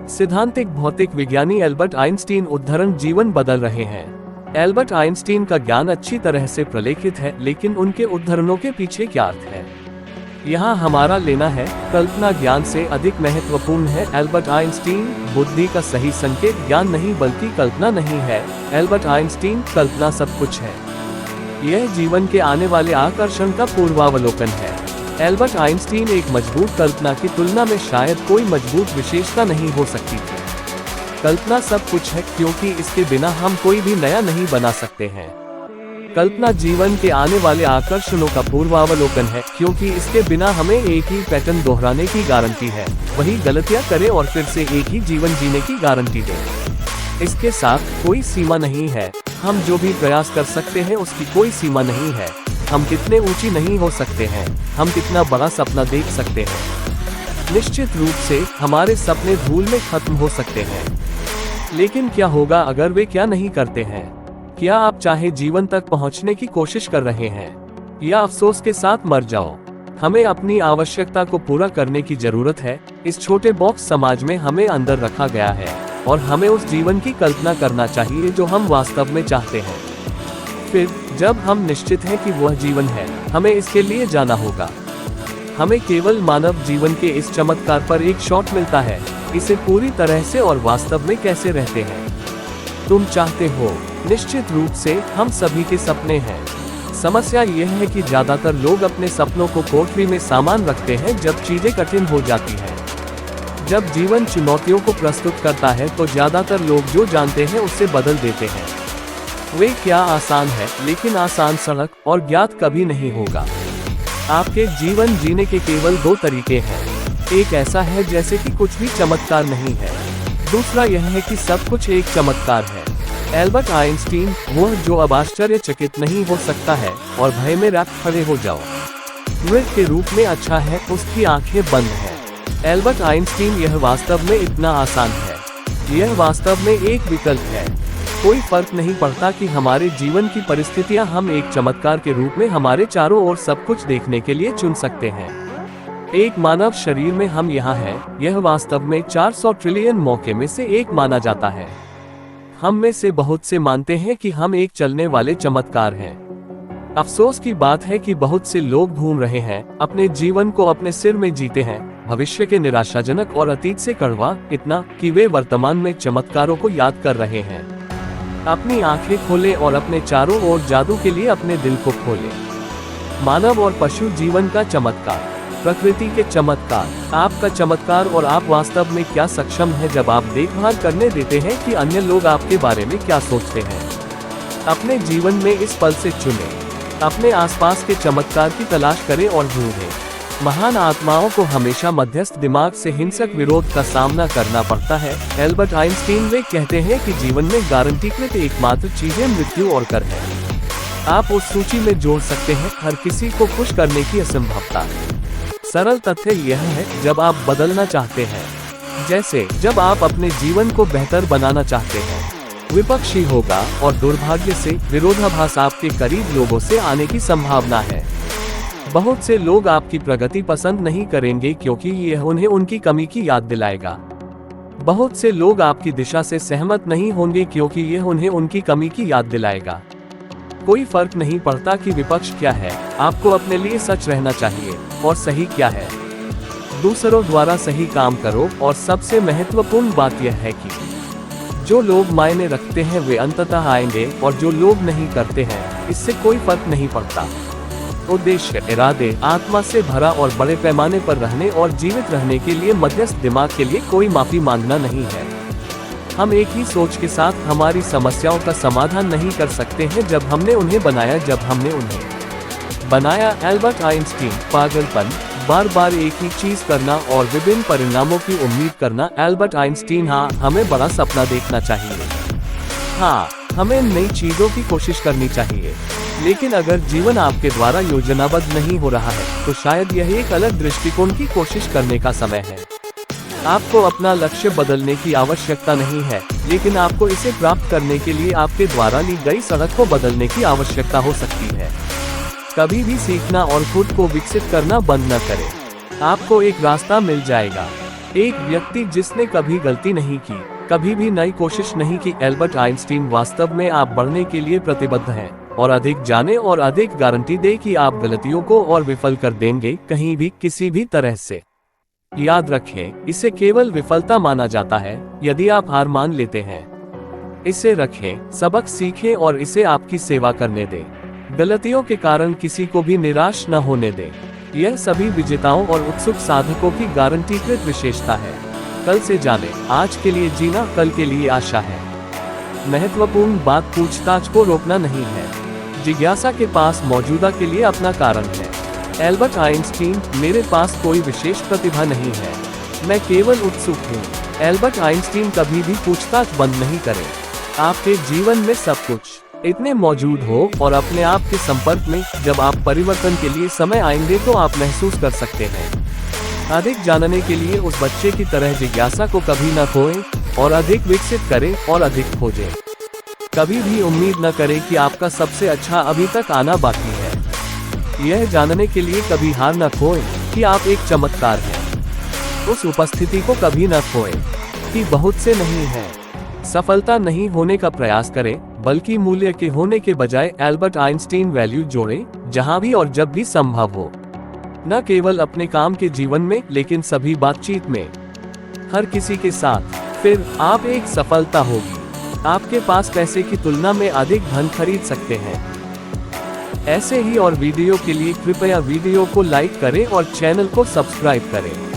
सिद्धांतिक भौतिक विज्ञानी एल्बर्ट आइंस्टीन उद्धरण जीवन बदल रहे हैं। एल्बर्ट आइंस्टीन का ज्ञान अच्छी तरह से प्रलेखित है, लेकिन उनके उद्धरणों के पीछे क्या अर्थ है, यहाँ हमारा लेना है। कल्पना ज्ञान से अधिक महत्वपूर्ण है। एल्बर्ट आइंस्टीन बुद्धि का सही संकेत ज्ञान नहीं बल्कि कल्पना नहीं है। एल्बर्ट आइंस्टीन कल्पना सब कुछ है। यह जीवन के आने वाले आकर्षण का पूर्वावलोकन है। एल्बर्ट आइंस्टीन एक मजबूत कल्पना की तुलना में शायद कोई मजबूत विशेषता नहीं हो सकती थी। कल्पना सब कुछ है क्योंकि इसके बिना हम कोई भी नया नहीं बना सकते हैं। कल्पना जीवन के आने वाले आकर्षणों का पूर्वावलोकन है क्योंकि इसके बिना हमें एक ही पैटर्न दोहराने की गारंटी है, वही गलतियां करें और फिर से एक ही जीवन जीने की गारंटी दें। इसके साथ कोई सीमा नहीं है। हम जो भी प्रयास कर सकते हैं उसकी कोई सीमा नहीं है। हम कितने ऊंची नहीं हो सकते हैं, हम कितना बड़ा सपना देख सकते हैं। निश्चित रूप से हमारे सपने धूल में खत्म हो सकते हैं, लेकिन क्या होगा अगर वे क्या नहीं करते हैं? क्या आप चाहे जीवन तक पहुंचने की कोशिश कर रहे हैं या अफसोस के साथ मर जाओ? हमें अपनी आवश्यकता को पूरा करने की जरूरत है। इस छोटे बॉक्स समाज में हमें अंदर रखा गया है और हमें उस जीवन की कल्पना करना चाहिए जो हम वास्तव में चाहते हैं। फिर जब हम निश्चित हैं कि वह जीवन है, हमें इसके लिए जाना होगा। हमें केवल मानव जीवन के इस चमत्कार पर एक शॉट मिलता है, इसे पूरी तरह से और वास्तव में कैसे रहते हैं तुम चाहते हो। निश्चित रूप से हम सभी के सपने हैं। समस्या यह है कि ज्यादातर लोग अपने सपनों को कोठरी में सामान रखते हैं जब चीजें कठिन हो जाती हैं। जब जीवन चुनौतियों को प्रस्तुत करता है तो ज्यादातर लोग जो जानते हैं उससे बदल देते हैं। वे क्या आसान है, लेकिन आसान सड़क और ज्ञात कभी नहीं होगा। आपके जीवन जीने के केवल दो तरीके हैं। एक ऐसा है जैसे कि कुछ भी चमत्कार नहीं है, दूसरा यह है कि सब कुछ एक चमत्कार है। एल्बर्ट आइंस्टीन, वह जो अब आश्चर्यचकित नहीं हो सकता है और भय में रख खड़े हो जाओ, मृत के रूप में अच्छा है, उसकी आंखें बंद हैं। एल्बर्ट आइंस्टीन, यह वास्तव में इतना आसान है। यह वास्तव में एक विकल्प है। कोई फर्क नहीं पड़ता कि हमारे जीवन की परिस्थितियां हम एक चमत्कार के रूप में हमारे चारों ओर सब कुछ देखने के लिए चुन सकते हैं। एक मानव शरीर में हम यहाँ हैं, यह वास्तव में 400 ट्रिलियन मौके में से एक माना जाता है। हम में से बहुत से मानते हैं कि हम एक चलने वाले चमत्कार हैं। अफसोस की बात है कि बहुत से लोग घूम रहे हैं, अपने जीवन को अपने सिर में जीते हैं, भविष्य के निराशाजनक और अतीत से कड़वा इतना कि वे वर्तमान में चमत्कारों को याद कर रहे हैं। अपनी आंखें खोलें और अपने चारों ओर जादू के लिए अपने दिल को खोलें। मानव और पशु जीवन का चमत्कार, प्रकृति के चमत्कार, आपका चमत्कार और आप वास्तव में क्या सक्षम हैं जब आप देखभाल करने देते हैं कि अन्य लोग आपके बारे में क्या सोचते हैं। अपने जीवन में इस पल से चुनें। अपने आसपास के चमत्कार की तलाश करें और ढूंढें। महान आत्माओं को हमेशा मध्यस्थ दिमाग से हिंसक विरोध का सामना करना पड़ता है। एल्बर्ट आइंस्टीन, वे कहते हैं कि जीवन में गारंटीकृत एकमात्र चीजें मृत्यु और कर है। आप उस सूची में जोड़ सकते हैं हर किसी को खुश करने की असंभवता। सरल तथ्य यह है, जब आप बदलना चाहते हैं, जैसे जब आप अपने जीवन को बेहतर बनाना चाहते हैं, विपक्षी होगा और दुर्भाग्य से विरोधाभास आपके करीब लोगों से आने की संभावना है। बहुत से लोग आपकी प्रगति पसंद नहीं करेंगे क्योंकि यह उन्हें उनकी कमी की याद दिलाएगा। बहुत से लोग आपकी दिशा से सहमत नहीं होंगे क्योंकि यह उन्हें उनकी कमी की याद दिलाएगा। कोई फर्क नहीं पड़ता कि विपक्ष क्या है, आपको अपने लिए सच रहना चाहिए और सही क्या है। दूसरों द्वारा सही काम करो और सबसे महत्वपूर्ण बात यह है कि जो लोग मायने रखते हैं वे अंततः आएंगे और जो लोग नहीं करते हैं, इससे कोई फर्क नहीं पड़ता। उद्देश्य, इरादे, आत्मा से भरा और बड़े पैमाने पर रहने और जीवित रहने के लिए मध्यस्थ दिमाग के लिए कोई माफी मांगना नहीं है। हम एक ही सोच के साथ हमारी समस्याओं का समाधान नहीं कर सकते हैं जब हमने उन्हें बनाया एल्बर्ट आइंस्टीन, पागलपन, बार बार एक ही चीज करना और विभिन्न परिणामों की उम्मीद करना। एल्बर्ट आइंस्टीन, हाँ, हमें बड़ा सपना देखना चाहिए। हाँ, हमें नई चीजों की कोशिश करनी चाहिए, लेकिन अगर जीवन आपके द्वारा योजनाबद्ध नहीं हो रहा है तो शायद यह एक अलग दृष्टिकोण की कोशिश करने का समय है। आपको अपना लक्ष्य बदलने की आवश्यकता नहीं है, लेकिन आपको इसे प्राप्त करने के लिए आपके द्वारा ली गई सड़क को बदलने की आवश्यकता हो सकती है। कभी भी सीखना और खुद को विकसित करना बंद न करें। आपको एक रास्ता मिल जाएगा। एक व्यक्ति जिसने कभी गलती नहीं की, कभी भी नई कोशिश नहीं की। एल्बर्ट आइंस्टीन वास्तव में आप बढ़ने के लिए प्रतिबद्ध हैं और अधिक जाने और अधिक गारंटी दे कि आप गलतियों को और विफल कर देंगे, कहीं भी किसी भी तरह से। याद रखें, इसे केवल विफलता माना जाता है यदि आप हार मान लेते हैं। इसे रखें, सबक सीखें और इसे आपकी सेवा करने दें। गलतियों के कारण किसी को भी निराश न होने दें। यह सभी विजेताओं और उत्सुक साधकों की गारंटीकृत विशेषता है। कल से जाने, आज के लिए जीना, कल के लिए आशा है। महत्वपूर्ण बात पूछताछ को रोकना नहीं है। जिज्ञासा के पास मौजूदा के लिए अपना कारण है। एल्बर्ट आइंस्टीन, मेरे पास कोई विशेष प्रतिभा नहीं है, मैं केवल उत्सुक हूँ। एल्बर्ट आइंस्टीन कभी भी पूछताछ बंद नहीं करें। आपके जीवन में सब कुछ इतने मौजूद हो और अपने आप के संपर्क में, जब आप परिवर्तन के लिए समय आएंगे तो आप महसूस कर सकते हैं। अधिक जानने के लिए उस बच्चे की तरह जिज्ञासा को कभी न खोएं और अधिक विकसित करें और अधिक खोजें। कभी भी उम्मीद न करें कि आपका सबसे अच्छा अभी तक आना बाकी है। यह जानने के लिए कभी हार न खोएं कि आप एक चमत्कार हैं। उस उपस्थिति को कभी न खोएं कि बहुत से नहीं हैं। सफलता नहीं होने का प्रयास करें, बल्कि मूल्य के होने के बजाय एल्बर्ट आइंस्टीन वैल्यू जोड़ें, जहां भी और जब भी संभव हो। न केवल अपने काम के जीवन में, लेकिन सभी बातचीत में, हर किसी के साथ। फिर आप एक सफलता होगी। आपके पास पैसे की तुलना में अधिक धन खरीद सकते हैं। ऐसे ही और वीडियो के लिए कृपया वीडियो को लाइक करें और चैनल को सब्सक्राइब करें।